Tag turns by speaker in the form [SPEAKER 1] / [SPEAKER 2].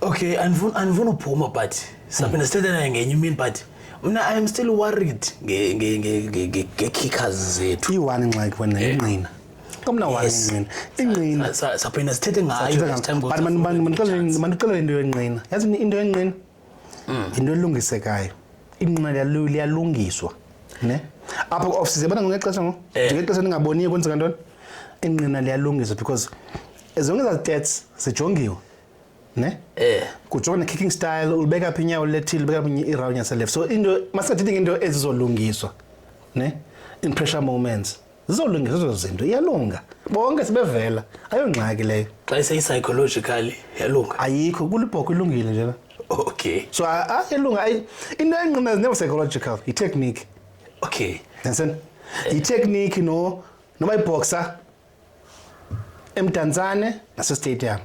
[SPEAKER 1] Okay, andifuna uphuma but saphinda sithethe naye ngenye imini but mina I am still worried nge-kickers zethu.
[SPEAKER 2] Iyi-one ingxaki wena inqina. Kamna one inqina.
[SPEAKER 1] Saphinda sithethe ngayo next time.
[SPEAKER 2] But mandixelele into yenqina. Yazi into yenqina? Into elungisekayo. Inqina liyalungiswa. Ne? Apha ku-office yabona ngexesha ngo? Ngexesha ningaboniyo kwenzeka ntoni? Inqina liyalungiswa because as long as the stats zijongiwe. Ne? Kujona kicking style ulibeka apha inyawo lethile ubeka apha i-round yaseleft. So into masingathithi into ezizolungiswa. Ne? In pressure moments. Zizolungiswa ezo zinto iyalunga. Bonke sibevela. Ayongxaki leyo.
[SPEAKER 1] Xa psychologically yalunga.
[SPEAKER 2] Ayikho kulibhoko ilungile nje.
[SPEAKER 1] Okay.
[SPEAKER 2] So yalunga into enqina is never psychological, i-technique.
[SPEAKER 1] Okay.
[SPEAKER 2] Understand? I-technique noma i-boxer emdantsane nasestadium.